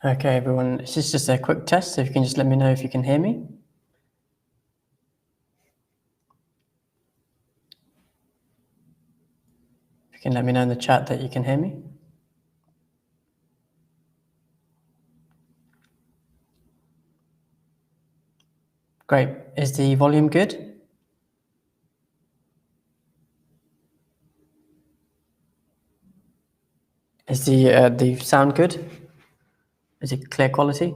Okay, everyone, this is just a quick test, so if you can just let me know if you can hear me. If you can let me know in the chat that you can hear me. Great. Is the volume good? Is the sound good? Is it clear quality?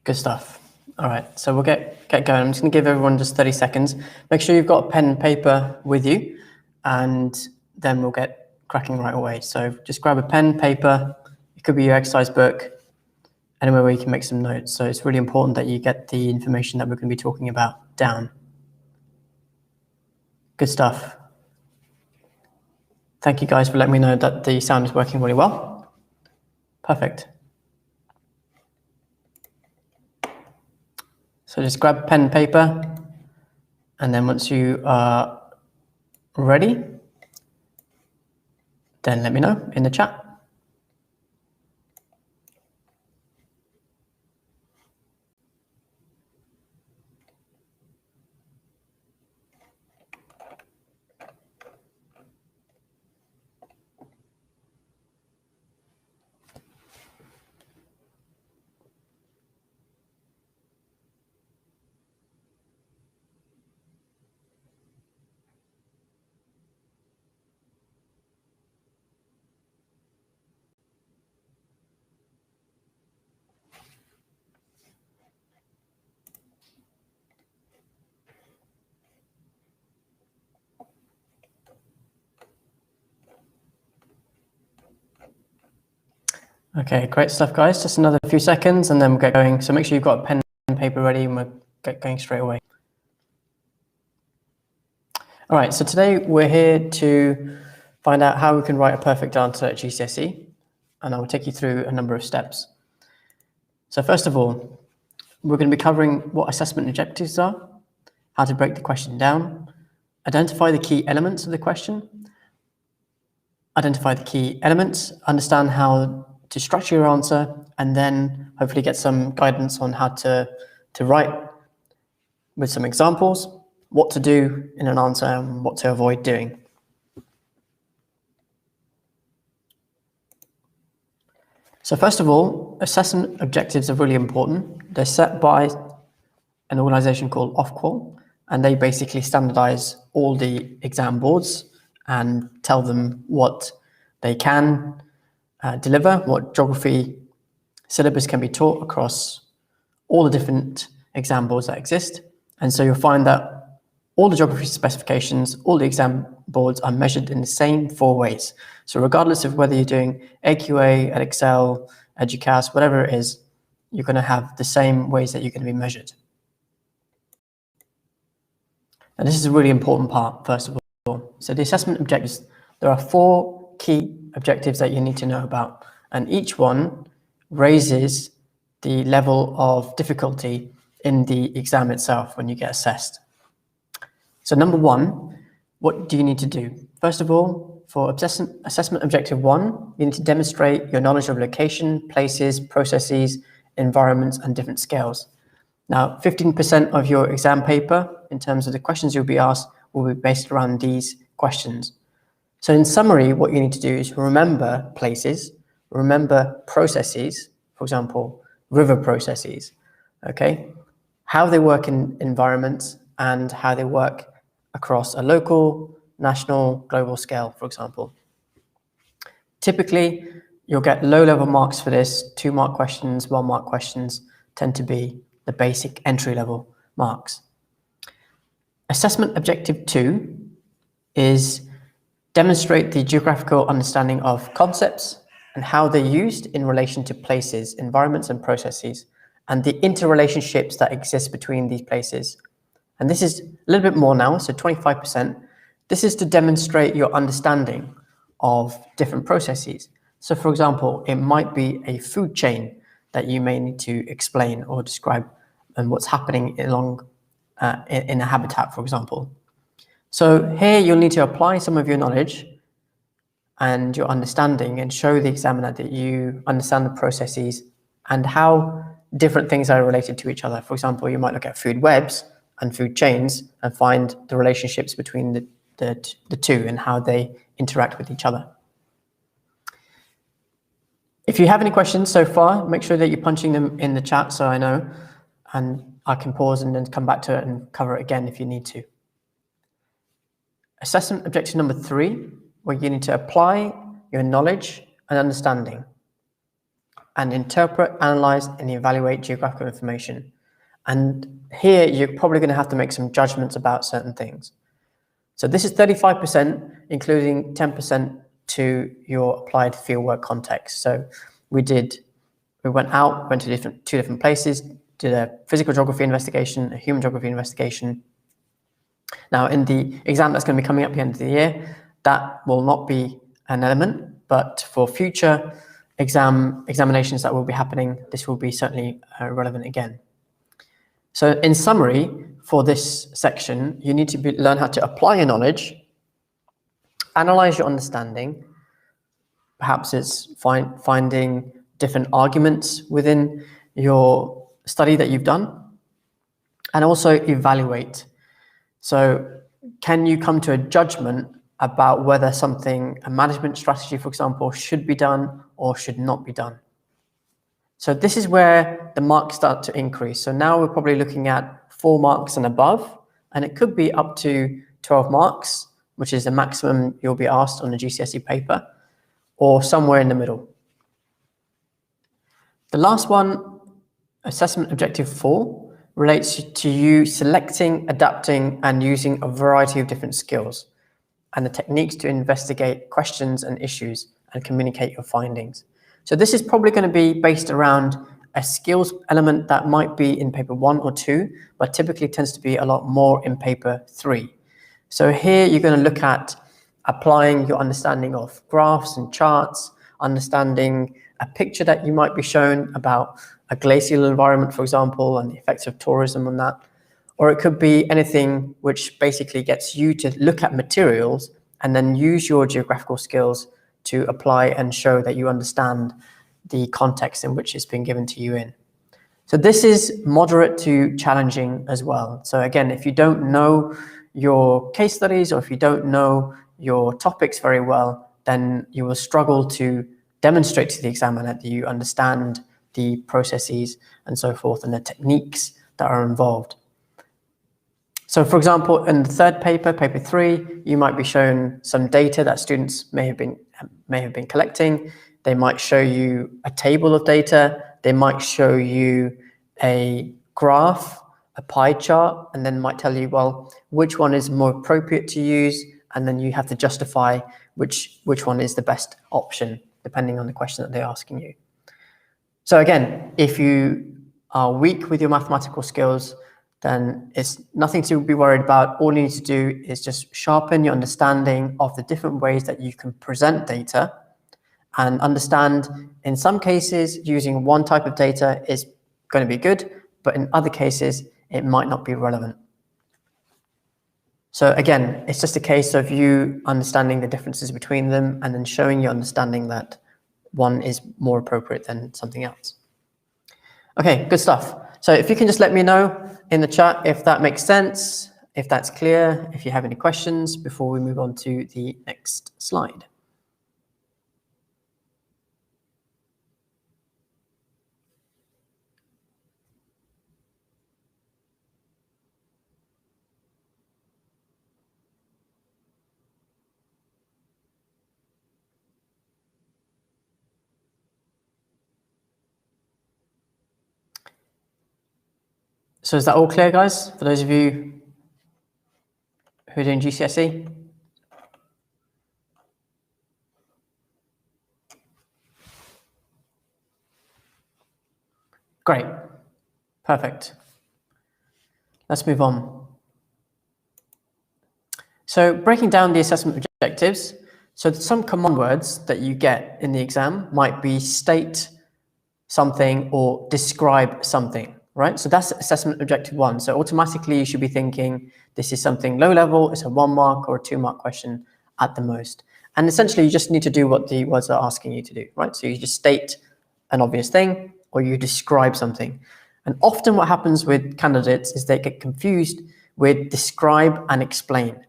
Good stuff. All right, so we'll get going. I'm just going to give everyone just 30 seconds. Make sure you've got a pen and paper with you, and then we'll get cracking right away. So just grab a pen, paper. It could be your exercise book, anywhere where you can make some notes. So it's really important that you get the information that we're going to be talking about down. Good stuff. Thank you guys for letting me know that the sound is working really well. Perfect. So just grab pen and paper, and then once you are ready, then let me know in the chat. Okay, great stuff, guys. Just another few seconds and then we'll get going. So make sure you've got a pen and paper ready and we'll get going straight away. All right, so today we're here to find out how we can write a perfect answer at GCSE, and I will take you through a number of steps. So first of all, we're going to be covering what assessment objectives are, how to break the question down, identify the key elements of the question, understand how to structure your answer, and then hopefully get some guidance on how to write with some examples, what to do in an answer and what to avoid doing. So first of all, assessment objectives are really important. They're set by an organization called Ofqual, and they basically standardize all the exam boards and tell them what they can deliver, what geography syllabus can be taught across all the different exam boards that exist. And so you'll find that all the geography specifications, all the exam boards are measured in the same 4 ways. So regardless of whether you're doing AQA, Edexcel, Educast, whatever it is, you're going to have the same ways that you're going to be measured. And this is a really important part, first of all. So the assessment objectives, there are 4 key objectives that you need to know about, and each one raises the level of difficulty in the exam itself when you get assessed. So number 1, what do you need to do? First of all, for assessment objective 1, you need to demonstrate your knowledge of location, places, processes, environments, and different scales. Now, 15% of your exam paper, in terms of the questions you'll be asked, will be based around these questions. So in summary, what you need to do is remember places, remember processes, for example, river processes, okay? How they work in environments and how they work across a local, national, global scale, for example. Typically, you'll get low-level marks for this. 2-mark questions, 1-mark questions tend to be the basic entry-level marks. Assessment objective 2 is demonstrate the geographical understanding of concepts and how they're used in relation to places, environments, and processes, and the interrelationships that exist between these places. And this is a little bit more now, so 25%. This is to demonstrate your understanding of different processes. So for example, it might be a food chain that you may need to explain or describe and what's happening along in a habitat, for example. So here you'll need to apply some of your knowledge and your understanding and show the examiner that you understand the processes and how different things are related to each other. For example, you might look at food webs and food chains and find the relationships between the two and how they interact with each other. If you have any questions so far, make sure that you're punching them in the chat so I know, and I can pause and then come back to it and cover it again if you need to. Assessment objective number 3, where you need to apply your knowledge and understanding and interpret, analyze, and evaluate geographical information. And here you're probably going to have to make some judgments about certain things. So this is 35%, including 10% to your applied fieldwork context. So we went to two different places, did a physical geography investigation, a human geography investigation. Now in the exam that's going to be coming up at the end of the year, that will not be an element, but for future examinations that will be happening, this will be certainly relevant again. So in summary, for this section, you need to learn how to apply your knowledge, analyze your understanding. Perhaps it's finding different arguments within your study that you've done, and also evaluate. So can you come to a judgment about whether a management strategy, for example, should be done or should not be done? So this is where the marks start to increase. So now we're probably looking at 4 marks and above, and it could be up to 12 marks, which is the maximum you'll be asked on a GCSE paper, or somewhere in the middle. The last one, assessment objective 4, relates to you selecting, adapting, and using a variety of different skills and the techniques to investigate questions and issues and communicate your findings. So this is probably going to be based around a skills element that might be in paper 1 or 2, but typically tends to be a lot more in paper 3. So here you're going to look at applying your understanding of graphs and charts, understanding a picture that you might be shown about a glacial environment, for example, and the effects of tourism on that. Or it could be anything which basically gets you to look at materials and then use your geographical skills to apply and show that you understand the context in which it's been given to you in. So this is moderate to challenging as well. So again, if you don't know your case studies or if you don't know your topics very well, then you will struggle to demonstrate to the examiner that you understand the processes and so forth and the techniques that are involved. So for example, in the third paper, paper 3, you might be shown some data that students may have been collecting. They might show you a table of data. They might show you a graph, a pie chart, and then might tell you, well, which one is more appropriate to use, and then you have to justify which one is the best option, depending on the question that they're asking you. So again, if you are weak with your mathematical skills, then it's nothing to be worried about. All you need to do is just sharpen your understanding of the different ways that you can present data and understand in some cases using one type of data is going to be good, but in other cases it might not be relevant. So again, it's just a case of you understanding the differences between them and then showing your understanding that one is more appropriate than something else. Okay, good stuff. So if you can just let me know in the chat if that makes sense, if that's clear, if you have any questions before we move on to the next slide. So is that all clear, guys, for those of you who are doing GCSE? Great, perfect. Let's move on. So breaking down the assessment objectives, so some common words that you get in the exam might be state something or describe something. right? So that's assessment objective 1. So automatically you should be thinking this is something low level, it's a 1 mark or a 2 mark question at the most. And essentially you just need to do what the words are asking you to do, right? So you just state an obvious thing or you describe something. And often what happens with candidates is they get confused with describe and explain.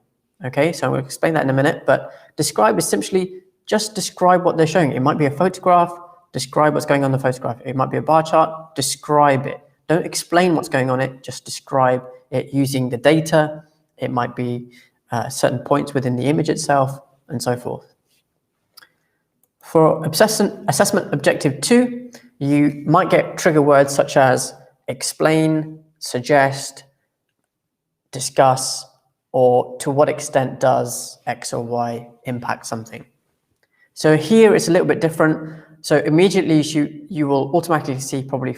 Okay, so I'm going to explain that in a minute, but describe is essentially just describe what they're showing. It might be a photograph, describe what's going on in the photograph. It might be a bar chart, describe it. Don't explain what's going on it, just describe it using the data. It might be certain points within the image itself and so forth. For assessment objective 2, you might get trigger words such as explain, suggest, discuss, or to what extent does X or Y impact something. So here it's a little bit different. So immediately you will automatically see probably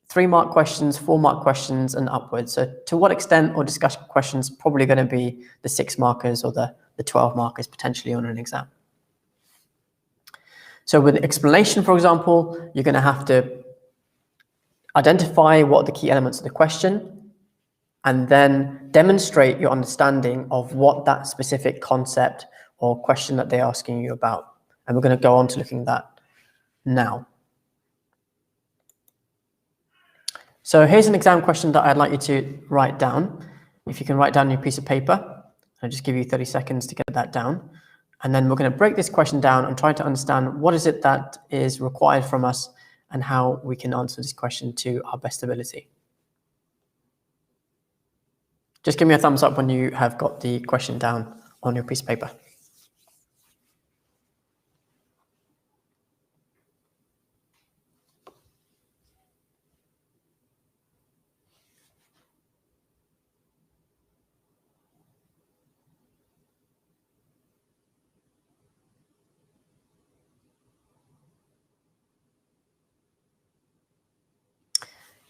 3 mark questions, 4 mark questions and upwards. So to what extent or discussion questions probably going to be the 6 markers or the 12 markers potentially on an exam. So with explanation, for example, you're going to have to identify what are the key elements of the question and then demonstrate your understanding of what that specific concept or question that they're asking you about. And we're going to go on to looking at that now. So here's an exam question that I'd like you to write down. If you can write down your piece of paper, I'll just give you 30 seconds to get that down. And then we're going to break this question down and try to understand what is it that is required from us and how we can answer this question to our best ability. Just give me a thumbs up when you have got the question down on your piece of paper.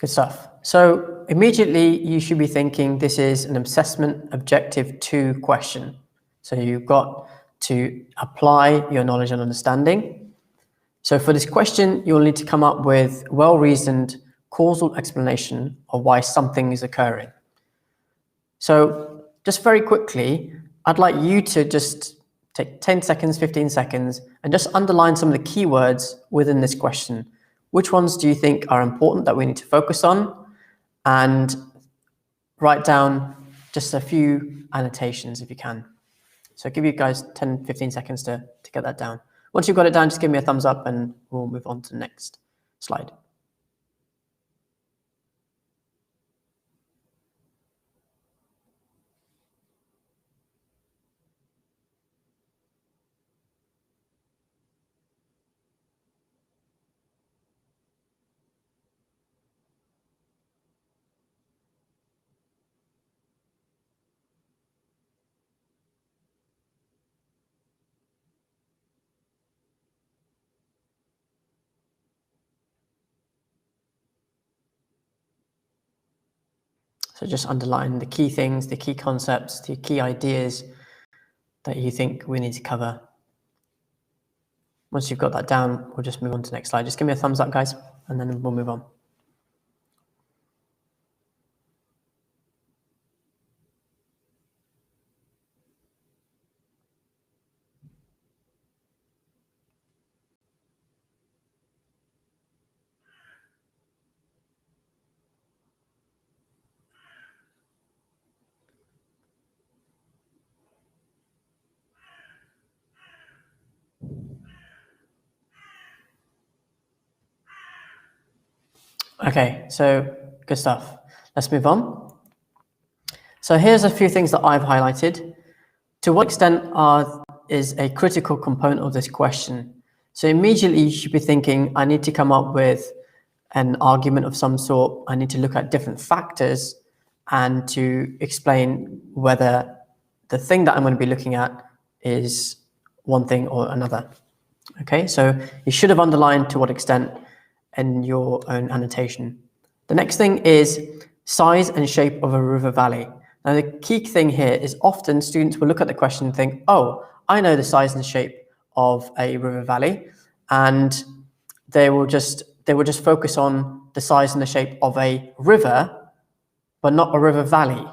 Good stuff. So immediately you should be thinking this is an assessment objective 2 question. So you've got to apply your knowledge and understanding. So for this question, you'll need to come up with well-reasoned causal explanation of why something is occurring. So just very quickly, I'd like you to just take 10 seconds, 15 seconds, and just underline some of the keywords within this question. Which ones do you think are important that we need to focus on? And write down just a few annotations if you can. So give you guys 10, 15 seconds to get that down. Once you've got it down, just give me a thumbs up and we'll move on to the next slide. So just underline the key things, the key concepts, the key ideas that you think we need to cover. Once you've got that down, we'll just move on to the next slide. Just give me a thumbs up, guys, and then we'll move on. Okay, so good stuff. Let's move on. So here's a few things that I've highlighted. To what extent is a critical component of this question? So immediately you should be thinking, I need to come up with an argument of some sort. I need to look at different factors and to explain whether the thing that I'm going to be looking at is one thing or another. Okay, so you should have underlined to what extent in your own annotation. The next thing is size and shape of a river valley. Now the key thing here is often students will look at the question and think, oh, I know the size and shape of a river valley, and they will just focus on the size and the shape of a river, but not a river valley.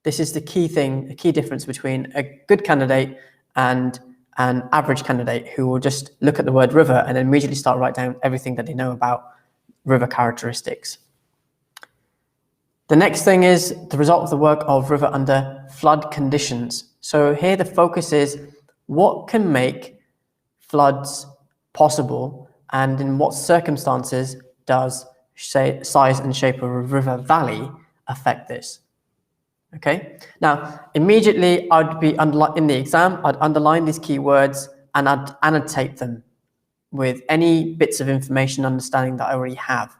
This is the key thing, the key difference between a good candidate and an average candidate who will just look at the word river and then immediately start writing down everything that they know about river characteristics. The next thing is the result of the work of river under flood conditions. So here the focus is what can make floods possible and in what circumstances does size and shape of a river valley affect this. Okay, now immediately I'd be in the exam, I'd underline these keywords and I'd annotate them with any bits of information understanding that I already have.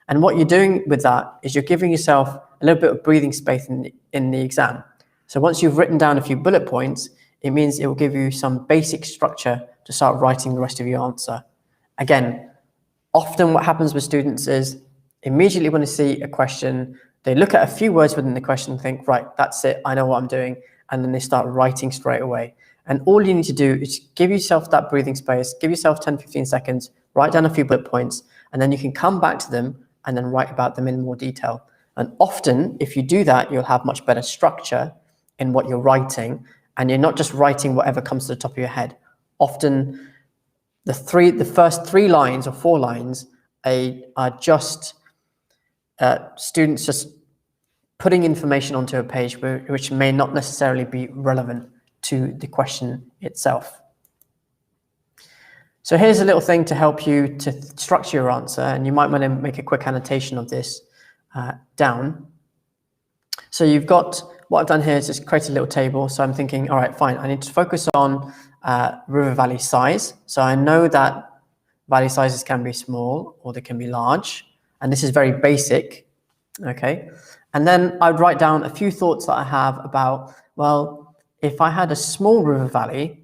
And what you're doing with that is you're giving yourself a little bit of breathing space in the exam. So once you've written down a few bullet points, it means it will give you some basic structure to start writing the rest of your answer. Again, often what happens with students is immediately when they see a question, they look at a few words within the question and think, right, that's it, I know what I'm doing. And then they start writing straight away. And all you need to do is give yourself that breathing space, give yourself 10, 15 seconds, write down a few bullet points, and then you can come back to them and then write about them in more detail. And often, if you do that, you'll have much better structure in what you're writing, and you're not just writing whatever comes to the top of your head. Often, the first 3 lines or 4 lines are just students just putting information onto a page which may not necessarily be relevant to the question itself. So here's a little thing to help you to structure your answer, and you might want to make a quick annotation of this down. So you've got, what I've done here is just create a little table. So I'm thinking, all right, fine, I need to focus on river valley size. So I know that valley sizes can be small or they can be large, and this is very basic, okay? And then I'd write down a few thoughts that I have about, well, if I had a small river valley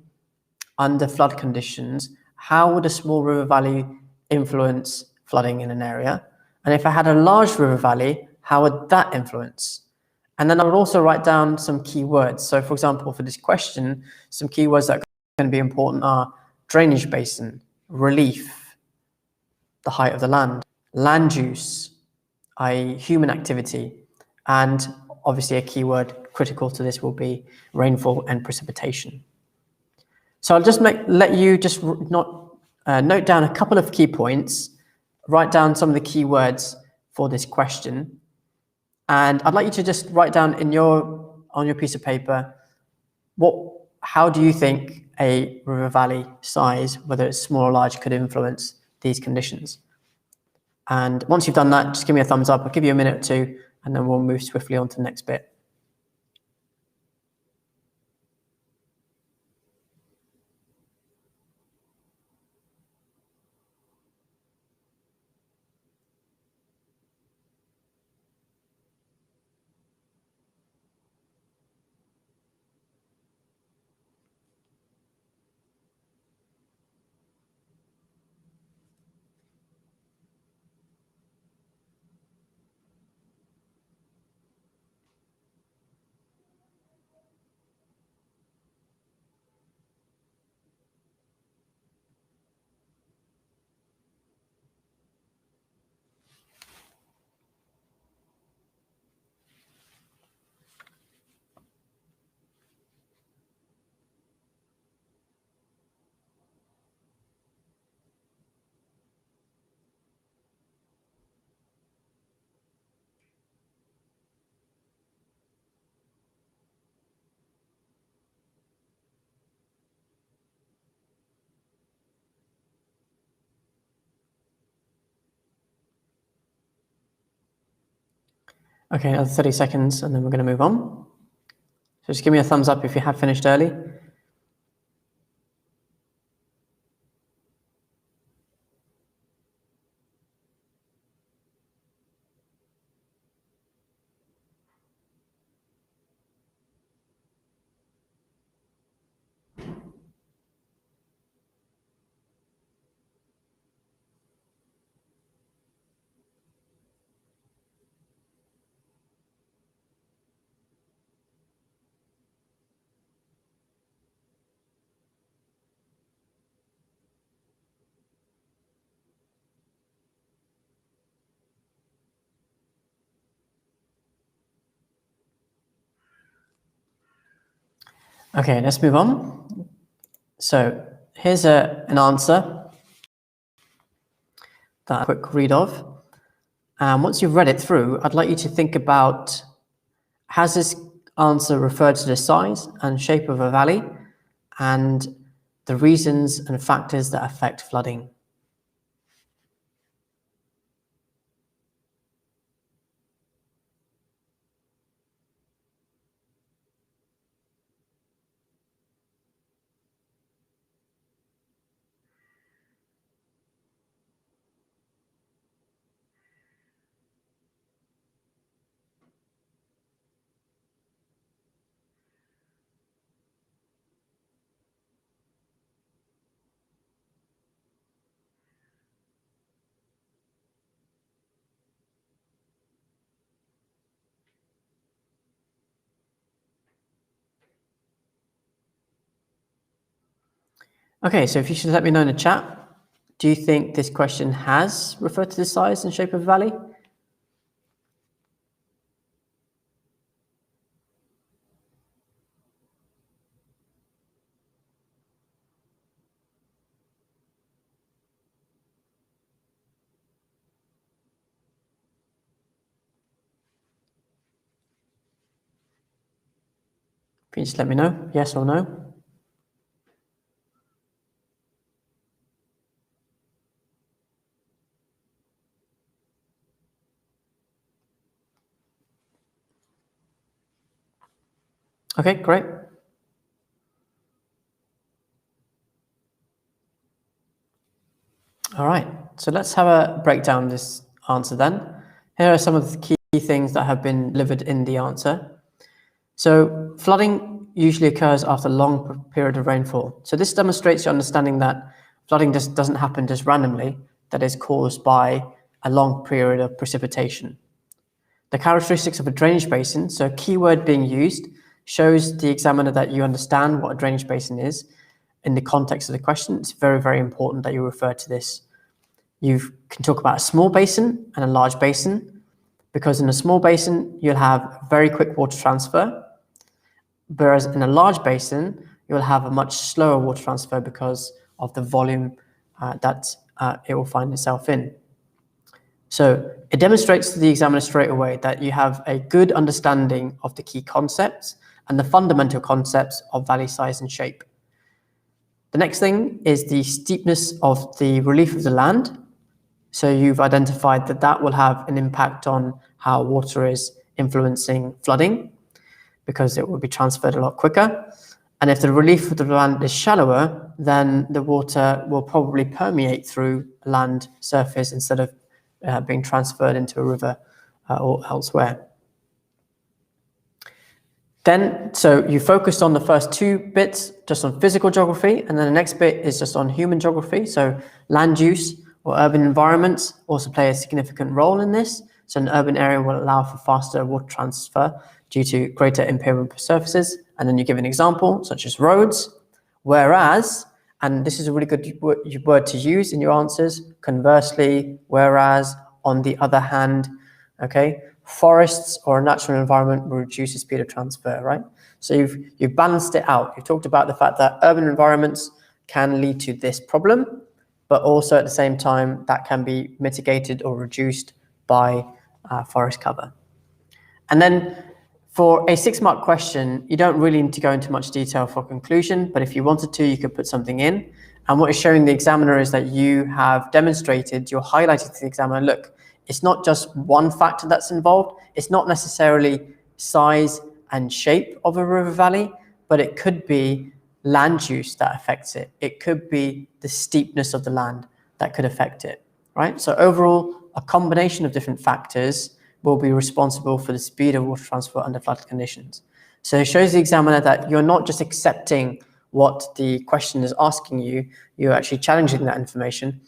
under flood conditions, how would a small river valley influence flooding in an area? And if I had a large river valley, how would that influence? And then I would also write down some keywords. So for example, for this question, some keywords that are going to be important are drainage basin, relief, the height of the land use, i.e. human activity, and obviously a keyword critical to this will be rainfall and precipitation. So I'll just let you just note down a couple of key points, write down some of the keywords for this question, and I'd like you to just write down on your piece of paper, how do you think a river valley size, whether it's small or large, could influence these conditions? And once you've done that, just give me a thumbs up. I'll give you a minute or two, and then we'll move swiftly on to the next bit. Okay, another 30 seconds, and then we're going to move on. So just give me a thumbs up if you have finished early. Okay, let's move on. So here's an answer that a quick read of. And once you've read it through, I'd like you to think about, has this answer referred to the size and shape of a valley and the reasons and factors that affect flooding? Okay, so if you should let me know in the chat, do you think this question has referred to the size and shape of a valley? Can you just let me know, yes or no? Okay, great. All right, so let's have a breakdown this answer then. Here are some of the key things that have been delivered in the answer. So flooding usually occurs after a long period of rainfall. So this demonstrates your understanding that flooding just doesn't happen just randomly, that is caused by a long period of precipitation. The characteristics of a drainage basin, so a keyword being used, shows the examiner that you understand what a drainage basin is in the context of the question. It's very, very important that you refer to this. You can talk about a small basin and a large basin, because in a small basin, you'll have very quick water transfer, whereas in a large basin, you'll have a much slower water transfer because of the volume that it will find itself in. So it demonstrates to the examiner straight away that you have a good understanding of the key concepts and the fundamental concepts of valley size and shape. The next thing is the steepness of the relief of the land. So you've identified that that will have an impact on how water is influencing flooding, because it will be transferred a lot quicker. And if the relief of the land is shallower, then the water will probably permeate through land surface instead of being transferred into a river or elsewhere. Then, so you focused on the first two bits just on physical geography, and then the next bit is just on human geography. So land use or urban environments also play a significant role in this. So an urban area will allow for faster water transfer due to greater impermeable surfaces. And then you give an example, such as roads. Whereas, and this is a really good word to use in your answers, conversely, whereas, on the other hand, okay, forests or a natural environment will reduce the speed of transfer, right? So you've balanced it out. You've talked about the fact that urban environments can lead to this problem, but also at the same time that can be mitigated or reduced by forest cover. And then for a 6-mark question, you don't really need to go into much detail for conclusion, but if you wanted to, you could put something in. And what is showing the examiner is that you have demonstrated, you're highlighting to the examiner, look, it's not just one factor that's involved. It's not necessarily size and shape of a river valley, but it could be land use that affects it. It could be the steepness of the land that could affect it, right? So overall, a combination of different factors will be responsible for the speed of water transfer under flood conditions. So it shows the examiner that you're not just accepting what the question is asking you, you're actually challenging that information.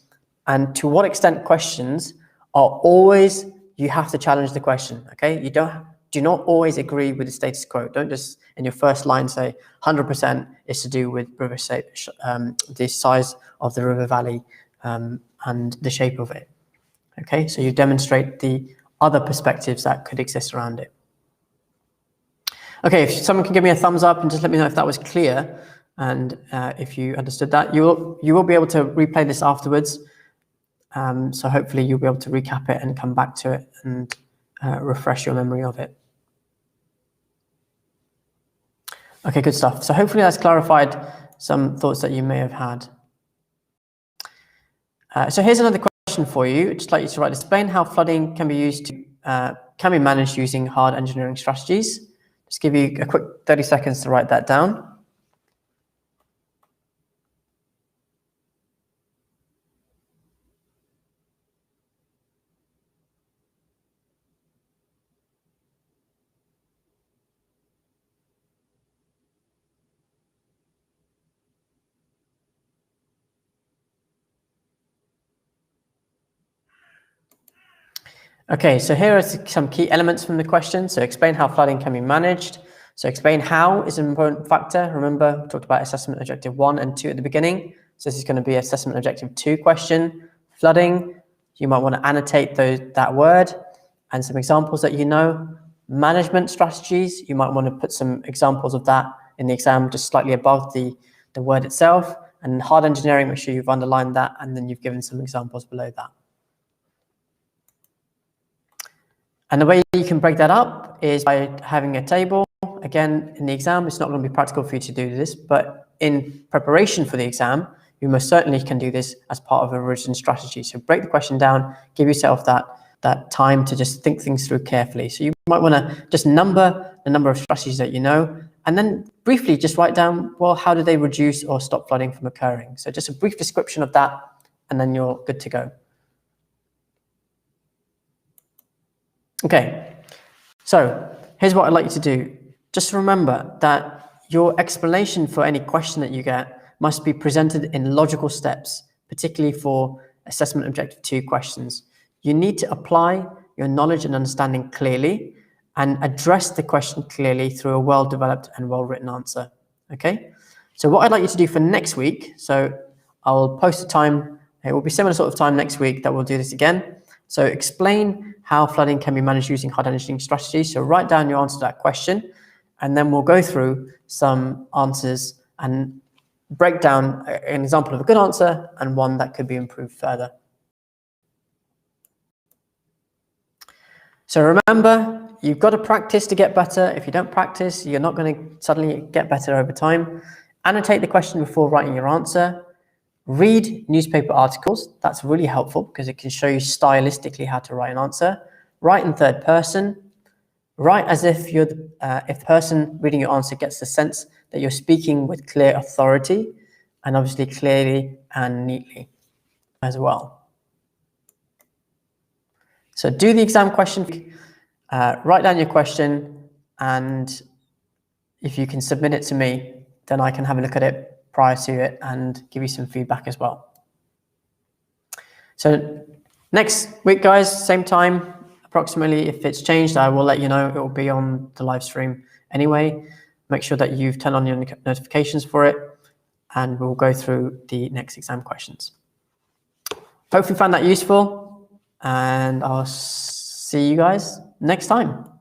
And to what extent questions are always, you have to challenge the question, okay? You do not always agree with the status quo. Don't just in your first line say 100% is to do with river the size of the river valley and the shape of it, okay? So you demonstrate the other perspectives that could exist around it. Okay, if someone can give me a thumbs up and just let me know if that was clear and if you understood that. You will be able to replay this afterwards. So hopefully you'll be able to recap it and come back to it and refresh your memory of it. Okay, good stuff. So hopefully that's clarified some thoughts that you may have had. So here's another question for you. I'd just like you to write, explain how flooding can be used to, can be managed using hard engineering strategies. Just give you a quick 30 seconds to write that down. Okay, so here are some key elements from the question. So explain how flooding can be managed. So explain how is an important factor. Remember, we talked about assessment objective 1 and 2 at the beginning. So this is going to be assessment objective 2 question. Flooding, you might want to annotate that word and some examples that you know. Management strategies, you might want to put some examples of that in the exam just slightly above the word itself. And hard engineering, make sure you've underlined that and then you've given some examples below that. And the way you can break that up is by having a table. Again, in the exam, it's not going to be practical for you to do this, but in preparation for the exam, you most certainly can do this as part of a written strategy. So break the question down, give yourself that time to just think things through carefully. So you might want to just number the number of strategies that you know, and then briefly just write down, well, how do they reduce or stop flooding from occurring? So just a brief description of that, and then you're good to go. Okay, so here's what I'd like you to do. Just remember that your explanation for any question that you get must be presented in logical steps, particularly for assessment objective 2 questions. You need to apply your knowledge and understanding clearly and address the question clearly through a well-developed and well-written answer, okay? So what I'd like you to do for next week, so I'll post a time, it will be similar sort of time next week that we'll do this again. So explain how flooding can be managed using hard engineering strategies. So write down your answer to that question, and then we'll go through some answers and break down an example of a good answer and one that could be improved further. So remember, you've got to practice to get better. If you don't practice, you're not going to suddenly get better over time. Annotate the question before writing your answer. Read newspaper articles. That's really helpful because it can show you stylistically how to write an answer. Write in third person. Write as if you're if the person reading your answer gets the sense that you're speaking with clear authority, and obviously clearly and neatly as well. So do the exam question, write down your question, and if you can submit it to me, then I can have a look at it prior to it and give you some feedback as well. So next week, guys, same time, approximately. If it's changed, I will let you know. It will be on the live stream anyway. Make sure that you've turned on your notifications for it, and we'll go through the next exam questions. Hopefully you found that useful, and I'll see you guys next time.